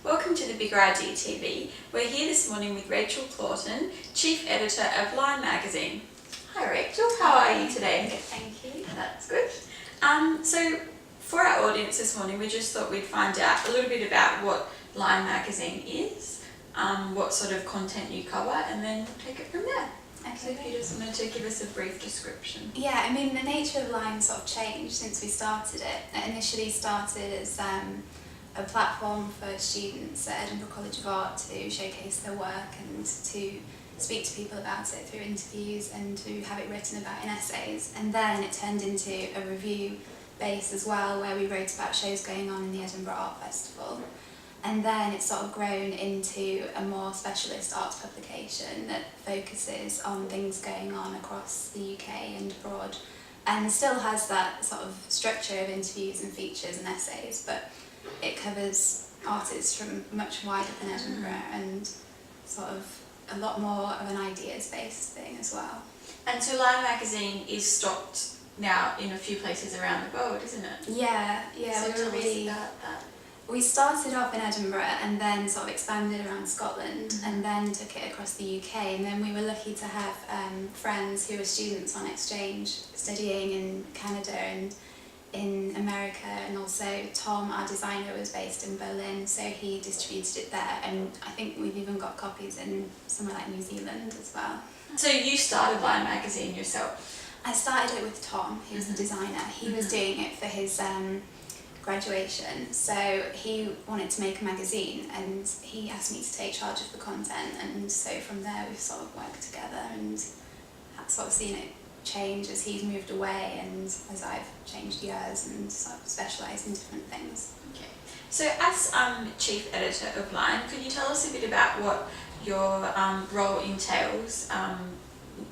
Welcome to the Bigger Idea TV. We're here this morning with Rachael Cloughton, Chief Editor of Line Magazine. Hi Rachel, how are you today? Good, thank you. That's good. So for our audience this morning, we just thought we'd find out a little bit about what Line Magazine is, what sort of content you cover, and then take it from there. So if you just wanted to give us a brief description. Yeah, I mean the nature of Line sort of changed since we started it. It initially started as a platform for students at Edinburgh College of Art to showcase their work and to speak to people about it through interviews and to have it written about in essays. And then it turned into a review base as well, where we wrote about shows going on in the Edinburgh Art Festival. And then it's sort of grown into a more specialist arts publication that focuses on things going on across the UK and abroad, and still has that sort of structure of interviews and features and essays, but it covers artists from much wider than Edinburgh and sort of a lot more of an ideas-based thing as well. And so Line Magazine is stocked now in a few places around the world, isn't it? Yeah, So we were really... about that. We started off in Edinburgh and then sort of expanded around Scotland and then took it across the UK, and then we were lucky to have friends who were students on exchange studying in Canada and in America, and also Tom, our designer, was based in Berlin, so he distributed it there, and I think we've even got copies in somewhere like New Zealand as well. So you started Line Magazine yourself? I started it with Tom, who's the designer. He was doing it for his graduation, so he wanted to make a magazine and he asked me to take charge of the content, and so from there we've sort of worked together and sort of seen it change as he's moved away and as I've changed years and sort of specialised in different things. Okay. So as Chief Editor of Line, could you tell us a bit about what your role entails,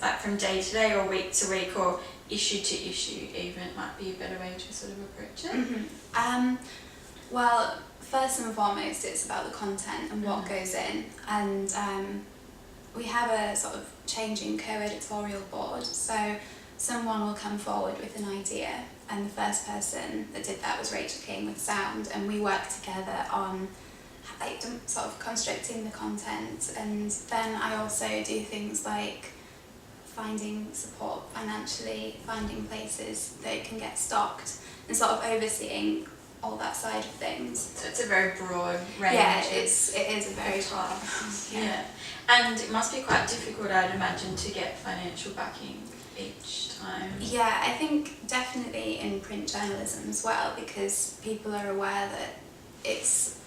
like from day to day or week to week or issue to issue even, might be a better way to sort of approach it? Well, first and foremost it's about the content and what goes in, and we have a sort of changing co-editorial board, so someone will come forward with an idea, and the first person that did that was Rachael King with sound, and we worked together on like sort of constructing the content, and then I also do things like finding support financially, finding places that it can get stocked, and sort of overseeing all that side of things. So it's a very broad range. Yeah, it is a very broad. Yeah. And it must be quite difficult, I'd imagine, to get financial backing each time. Yeah, I think definitely in print journalism as well, because people are aware that it's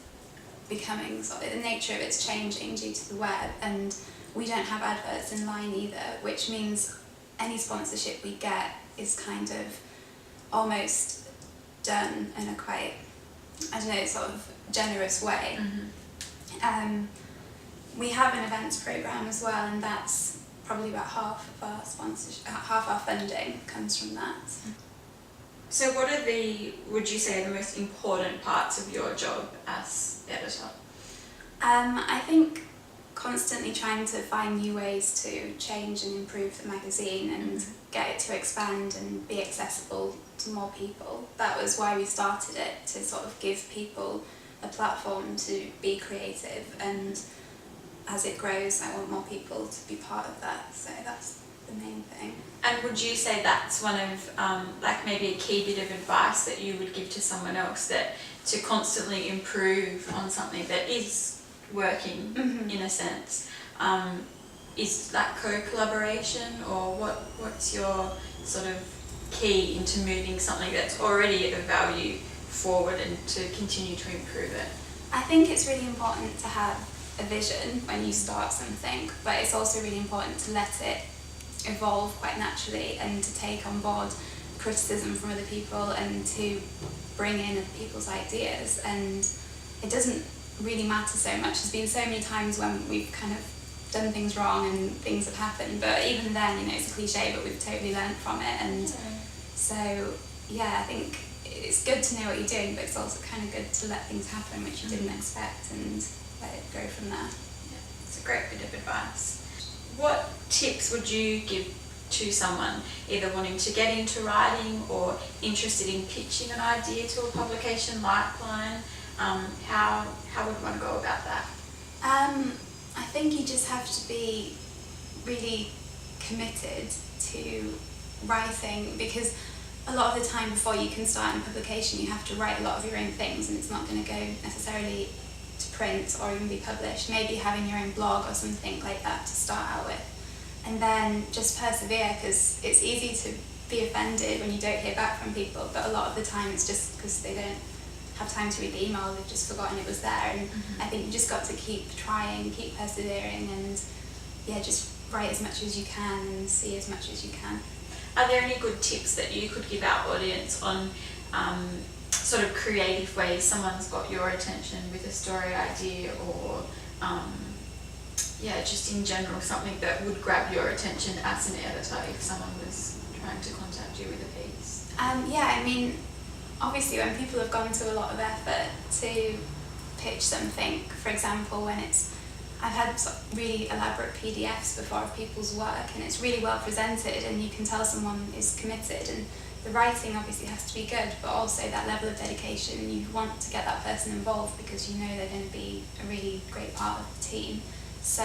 becoming sort of, the nature of it's changing due to the web, and we don't have adverts in Line either, which means any sponsorship we get is kind of almost done in a quite, I don't know, sort of generous way. We have an events programme as well, and that's probably about half of our sponsorship, half our funding comes from that. So what are would you say, the most important parts of your job as editor? I think constantly trying to find new ways to change and improve the magazine and get it to expand and be accessible to more people. That was why we started it, to sort of give people a platform to be creative, and as it grows I want more people to be part of that, so that's the main thing. And would you say that's one of like maybe a key bit of advice that you would give to someone else, that to constantly improve on something that is working in a sense, is that co-collaboration, or what's your sort of key into moving something that's already of value forward and to continue to improve it? I think it's really important to have a vision when you start something, but it's also really important to let it evolve quite naturally and to take on board criticism from other people and to bring in other people's ideas. And it doesn't really matter so much. There's been so many times when we've kind of done things wrong and things have happened, but even then, you know, it's a cliche, but we've totally learned from it. And so yeah, I think it's good to know what you're doing, but it's also kind of good to let things happen which you didn't expect and let it go from there. Yeah, it's a great bit of advice. What tips would you give to someone either wanting to get into writing or interested in pitching an idea to a publication like Line? How would one go about that? I think you just have to be really committed to writing, because a lot of the time before you can start a publication you have to write a lot of your own things, and it's not going to go necessarily to print or even be published. Maybe having your own blog or something like that to start out with, and then just persevere, because it's easy to be offended when you don't hear back from people, but a lot of the time it's just because they don't have time to read the email, they've just forgotten it was there. And I think you just got to keep trying, keep persevering, and just write as much as you can and see as much as you can. Are there any good tips that you could give our audience on sort of creative ways someone's got your attention with a story idea, or just in general something that would grab your attention as an editor if someone was trying to contact you with a piece? I mean, obviously when people have gone to a lot of effort to pitch something, for example, I've had really elaborate PDFs before of people's work, and it's really well presented and you can tell someone is committed, and the writing obviously has to be good, but also that level of dedication. You want to get that person involved because you know they're going to be a really great part of the team. So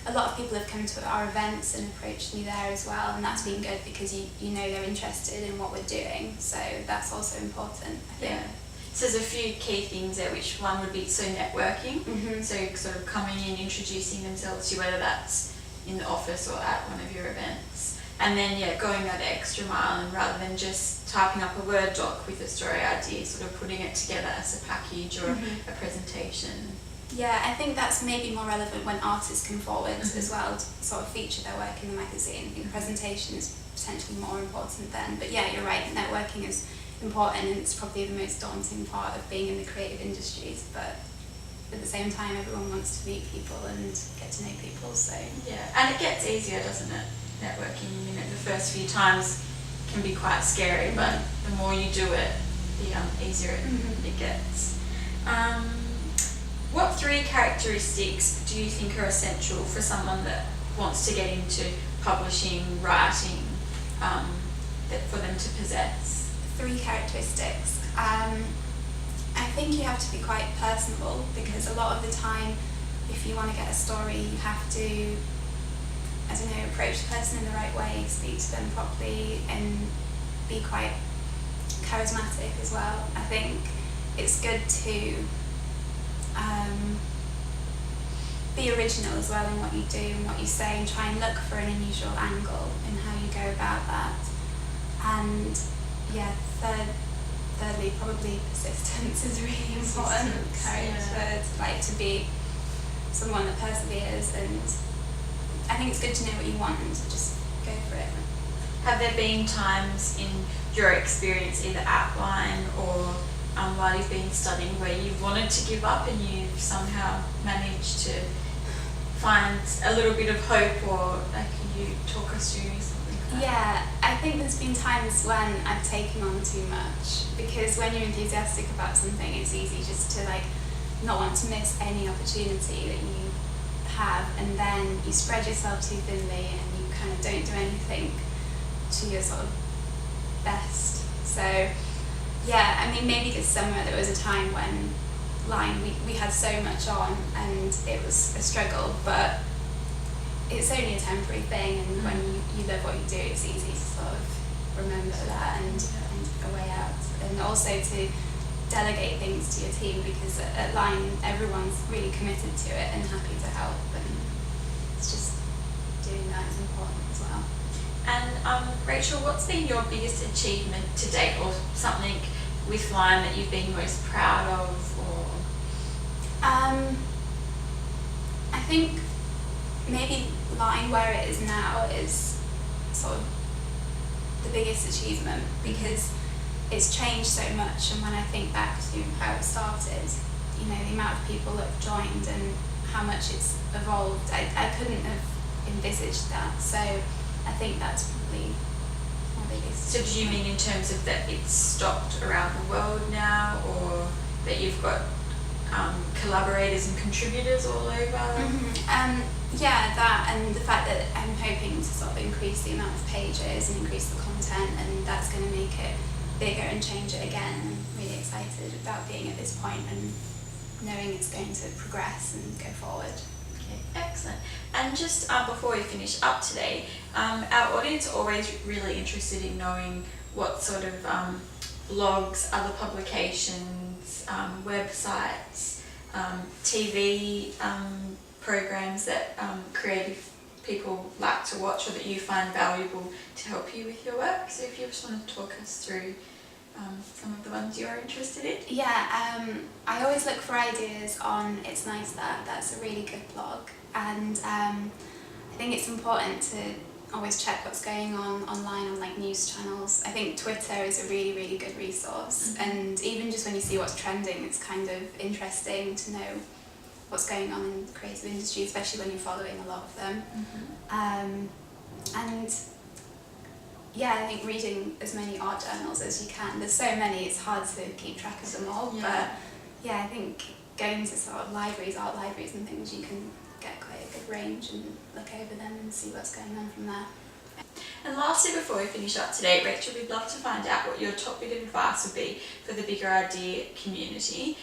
a lot of people have come to our events and approached me there as well, and that's been good because you know they're interested in what we're doing, so that's also important, I think. Yeah. So there's a few key things there, which one would be networking, so sort of coming in, introducing themselves to you, whether that's in the office or at one of your events, and then going that extra mile, and rather than just typing up a Word doc with a story idea, sort of putting it together as a package or a presentation. Yeah, I think that's maybe more relevant when artists come forward as well to sort of feature their work in the magazine. I think presentation is potentially more important then. But yeah, you're right, networking is important, and it's probably the most daunting part of being in the creative industries, but at the same time everyone wants to meet people and get to know people, so... Yeah, and it gets easier, doesn't it? Networking, the first few times can be quite scary, but the more you do it, the easier it gets. What 3 characteristics do you think are essential for someone that wants to get into publishing, writing, for them to possess? 3 characteristics. I think you have to be quite personable, because a lot of the time if you want to get a story you have to, approach the person in the right way, speak to them properly, and be quite charismatic as well. I think it's good to be original as well in what you do and what you say, and try and look for an unusual angle in how you go about that. And thirdly, probably persistence is really important. Courage, to be someone that perseveres, and I think it's good to know what you want and to just go for it. Have there been times in your experience, either outline or while you've been studying, where you've wanted to give up and you've somehow managed to find a little bit of hope, or can you talk us through something like that? Yeah, I think there's been times when I've taken on too much, because when you're enthusiastic about something it's easy just to not want to miss any opportunity that you have, and then you spread yourself too thinly and you kind of don't do anything to your sort of best. So maybe this summer there was a time when we had so much on and it was a struggle, but it's only a temporary thing, and when you love what you do it's easy to sort of remember that and a way out, and also to delegate things to your team, because at Line everyone's really committed to it and happy to help, and it's just doing that is important as well. And Rachel, what's been your biggest achievement to date, or something with Line that you've been most proud of? Or I think maybe Line where it is now is sort of the biggest achievement, because it's changed so much, and when I think back to how it started, the amount of people that have joined and how much it's evolved, I couldn't have envisaged that, so I think that's probably my biggest So do you mean in terms of that it's stocked around the world now, or that you've got collaborators and contributors all over? That, and the fact that I'm hoping to sort of increase the amount of pages and increase the content, and that's going to make it bigger and change it again. I'm really excited about being at this point and knowing it's going to progress and go forward. Okay, excellent. And just before we finish up today, our audience are always really interested in knowing what sort of blogs, other publications, websites, TV programs that creative people like to watch or that you find valuable to help you with your work. So if you just want to talk us through some of the ones you're interested in. Yeah, I always look for ideas on It's Nice That's a really good blog, and I think it's important to always check what's going on online on like news channels. I think Twitter is a really, really good resource, and even just when you see what's trending, it's kind of interesting to know what's going on in the creative industry, especially when you're following a lot of them. And yeah, I think reading as many art journals as you can. There's so many, it's hard to keep track of them all, but yeah, I think going to sort of libraries, art libraries and things, you can get quite a good range and look over them and see what's going on from there. And lastly, before we finish up today, Rachel, we'd love to find out what your top bit of advice would be for the bigger idea community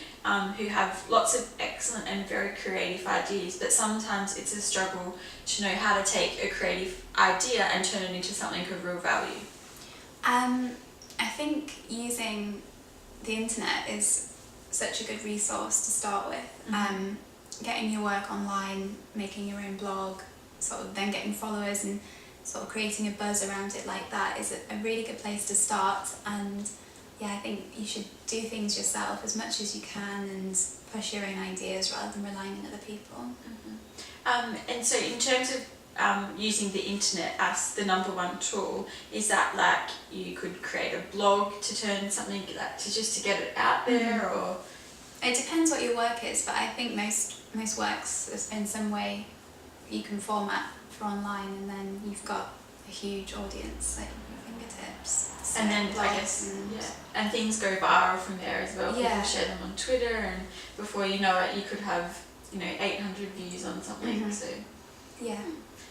who have lots of excellent and very creative ideas, but sometimes it's a struggle to know how to take a creative idea and turn it into something of real value. I think using the internet is such a good resource to start with. Getting your work online, making your own blog, sort of then getting followers and sort of creating a buzz around it like that is a really good place to start. And yeah, I think you should do things yourself as much as you can and push your own ideas rather than relying on other people. And so in terms of using the internet as the number one tool, is that like you could create a blog to turn something like to get it out there, or? It depends what your work is, but I think most works in some way you can format for online, and then you've got a huge audience at your fingertips. So and then I guess and things go viral from there as well. People share them on Twitter, and before you know it, you could have 800 views on something. So yeah,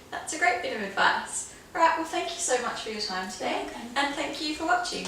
that's a great bit of advice. All right, well, thank you so much for your time today, and thank you for watching.